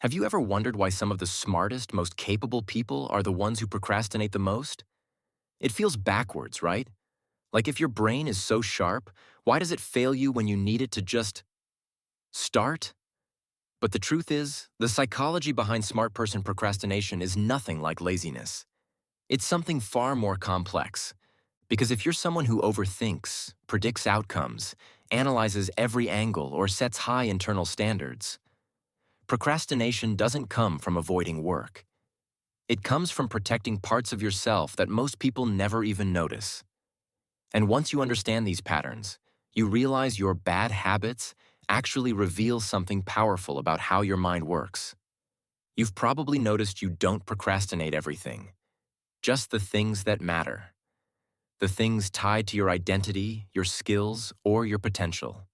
Have you ever wondered why some of the smartest, most capable people are the ones who procrastinate the most? It feels backwards, right? Like if your brain is so sharp, why does it fail you when you need it to just start? But the truth is, the psychology behind smart person procrastination is nothing like laziness. It's something far more complex. Because if you're someone who overthinks, predicts outcomes, analyzes every angle, or sets high internal standards, procrastination doesn't come from avoiding work. It comes from protecting parts of yourself that most people never even notice. And once you understand these patterns, you realize your bad habits actually reveal something powerful about how your mind works. You've probably noticed you don't procrastinate everything, just the things that matter, the things tied to your identity, your skills, or your potential.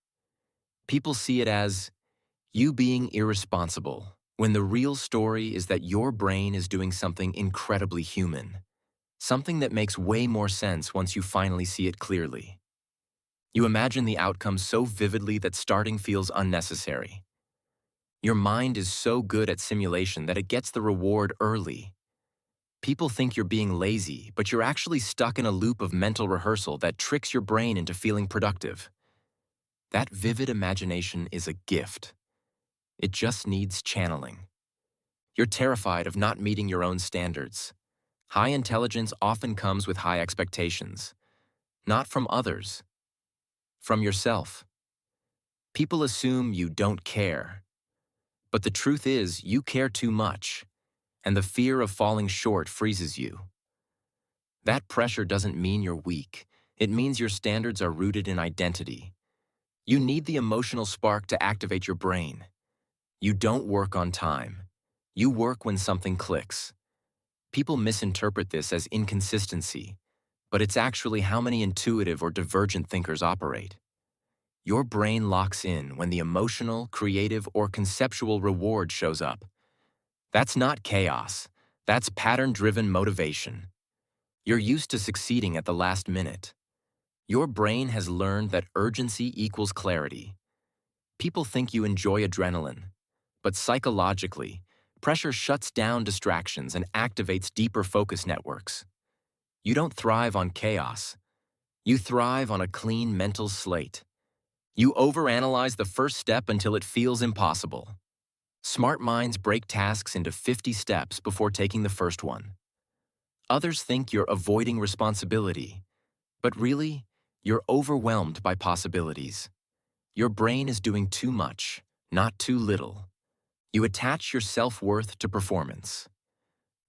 People see it as you being irresponsible, when the real story is that your brain is doing something incredibly human, something that makes way more sense once you finally see it clearly. You imagine the outcome so vividly that starting feels unnecessary. Your mind is so good at simulation that it gets the reward early. People think you're being lazy, but you're actually stuck in a loop of mental rehearsal that tricks your brain into feeling productive. That vivid imagination is a gift. It just needs channeling. You're terrified of not meeting your own standards. High intelligence often comes with high expectations, not from others, from yourself. People assume you don't care, but the truth is you care too much, and the fear of falling short freezes you. That pressure doesn't mean you're weak. It means your standards are rooted in identity. You need the emotional spark to activate your brain. You don't work on time. You work when something clicks. People misinterpret this as inconsistency, but it's actually how many intuitive or divergent thinkers operate. Your brain locks in when the emotional, creative, or conceptual reward shows up. That's not chaos. That's pattern-driven motivation. You're used to succeeding at the last minute. Your brain has learned that urgency equals clarity. People think you enjoy adrenaline, but psychologically, pressure shuts down distractions and activates deeper focus networks. You don't thrive on chaos. You thrive on a clean mental slate. You overanalyze the first step until it feels impossible. Smart minds break tasks into 50 steps before taking the first one. Others think you're avoiding responsibility, but really, you're overwhelmed by possibilities. Your brain is doing too much, not too little. You attach your self-worth to performance.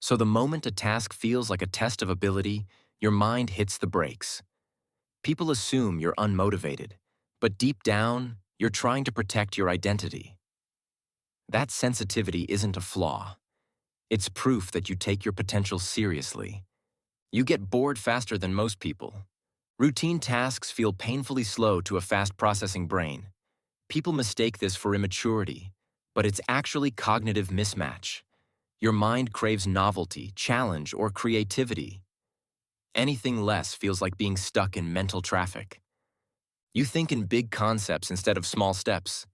So the moment a task feels like a test of ability, your mind hits the brakes. People assume you're unmotivated, but deep down, you're trying to protect your identity. That sensitivity isn't a flaw. It's proof that you take your potential seriously. You get bored faster than most people. Routine tasks feel painfully slow to a fast-processing brain. People mistake this for immaturity, but it's actually cognitive mismatch. Your mind craves novelty, challenge, or creativity. Anything less feels like being stuck in mental traffic. You think in big concepts instead of small steps.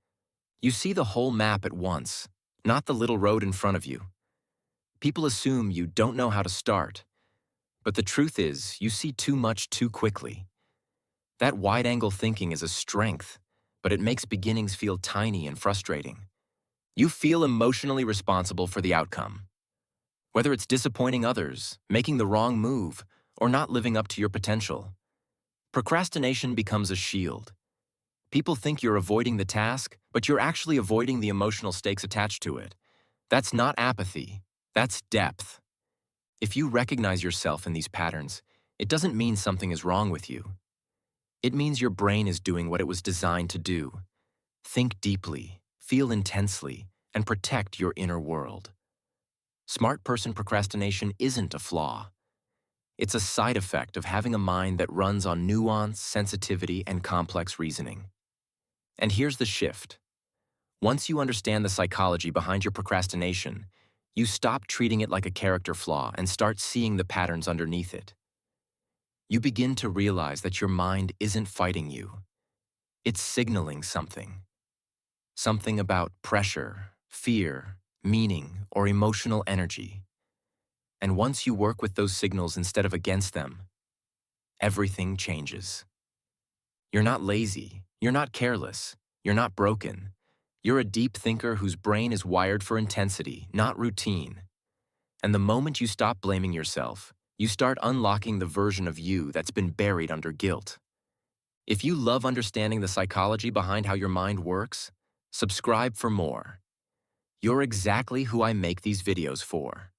You see the whole map at once, not the little road in front of you. People assume you don't know how to start, but the truth is you see too much too quickly. That wide-angle thinking is a strength, but it makes beginnings feel tiny and frustrating. You feel emotionally responsible for the outcome. Whether it's disappointing others, making the wrong move, or not living up to your potential. Procrastination becomes a shield. People think you're avoiding the task, but you're actually avoiding the emotional stakes attached to it. That's not apathy. That's depth. If you recognize yourself in these patterns, it doesn't mean something is wrong with you. It means your brain is doing what it was designed to do. Think deeply, feel intensely, and protect your inner world. Smart person procrastination isn't a flaw. It's a side effect of having a mind that runs on nuance, sensitivity, and complex reasoning. And here's the shift. Once you understand the psychology behind your procrastination, you stop treating it like a character flaw and start seeing the patterns underneath it. You begin to realize that your mind isn't fighting you. It's signaling something. Something about pressure, fear, meaning, or emotional energy. And once you work with those signals instead of against them, everything changes. You're not lazy, you're not careless, you're not broken. You're a deep thinker whose brain is wired for intensity, not routine. And the moment you stop blaming yourself, you start unlocking the version of you that's been buried under guilt. If you love understanding the psychology behind how your mind works, subscribe for more. You're exactly who I make these videos for.